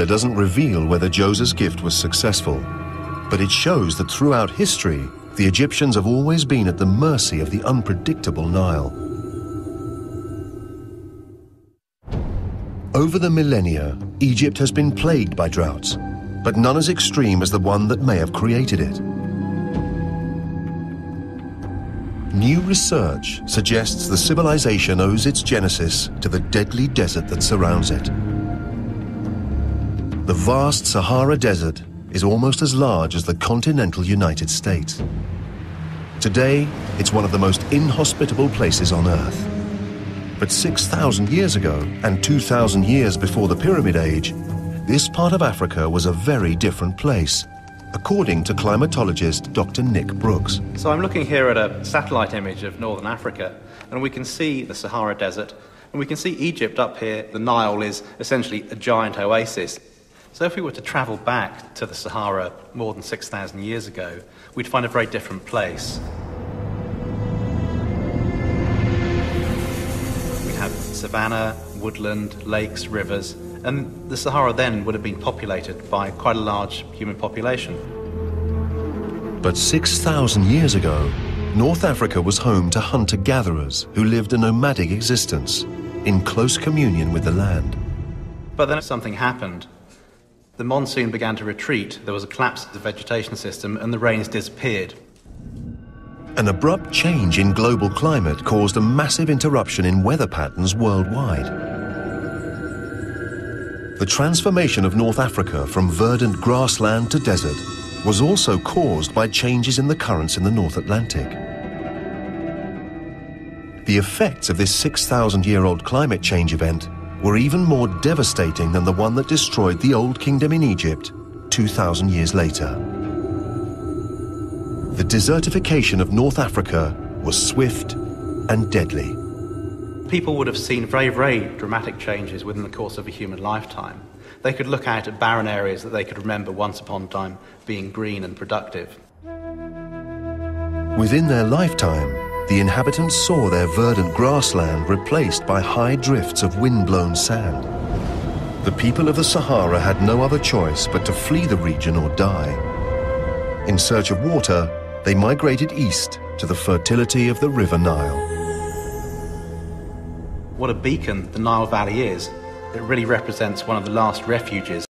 It doesn't reveal whether Joseph's gift was successful, but it shows that throughout history, the Egyptians have always been at the mercy of the unpredictable Nile. Over the millennia, Egypt has been plagued by droughts, but none as extreme as the one that may have created it. New research suggests the civilization owes its genesis to the deadly desert that surrounds it. The vast Sahara Desert is almost as large as the continental United States. Today, it's one of the most inhospitable places on Earth. But 6,000 years ago and 2,000 years before the Pyramid Age, this part of Africa was a very different place, according to climatologist Dr. Nick Brooks. So I'm looking here at a satellite image of northern Africa, and we can see the Sahara Desert, and we can see Egypt up here. The Nile is essentially a giant oasis. So if we were to travel back to the Sahara more than 6,000 years ago, we'd find a very different place. We'd have savanna, woodland, lakes, rivers, and the Sahara then would have been populated by quite a large human population. But 6,000 years ago, North Africa was home to hunter-gatherers who lived a nomadic existence in close communion with the land. But then something happened. The monsoon began to retreat, there was a collapse of the vegetation system, and the rains disappeared. An abrupt change in global climate caused a massive interruption in weather patterns worldwide. The transformation of North Africa from verdant grassland to desert was also caused by changes in the currents in the North Atlantic. The effects of this 6,000-year-old climate change event were even more devastating than the one that destroyed the Old Kingdom in Egypt 2,000 years later. The desertification of North Africa was swift and deadly. People would have seen very, very dramatic changes within the course of a human lifetime. They could look out at barren areas that they could remember once upon a time being green and productive. Within their lifetime, the inhabitants saw their verdant grassland replaced by high drifts of wind-blown sand. The people of the Sahara had no other choice but to flee the region or die. In search of water, they migrated east to the fertility of the River Nile. What a beacon the Nile Valley is. It really represents one of the last refuges